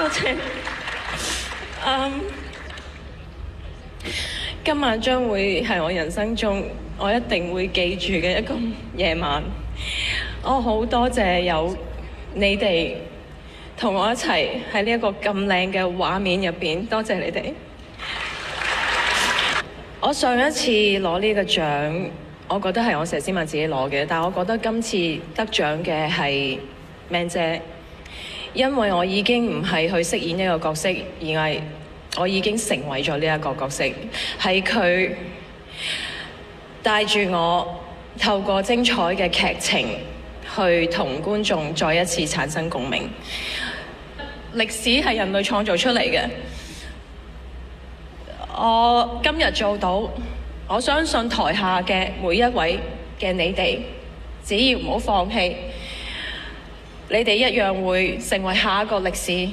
多謝。今晚將會係我人生中我一定會記住嘅一個夜晚。我好多謝有你哋同我一齊喺呢一個咁靚嘅畫面入邊，多謝你哋。我上一次攞呢個獎，我覺得係我佘詩曼自己攞嘅，但我覺得今次得獎嘅係 Man 姐，因為我已經唔係去飾演一個角色，而係我已經成為咗呢一個角色，係佢帶住我透過精彩嘅劇情去同觀眾再一次產生共鳴。歷史係人類創造出嚟嘅，我今日做到，我相信台下嘅每一位嘅你哋，只要唔好放棄，你哋一樣會成為下一個歷史。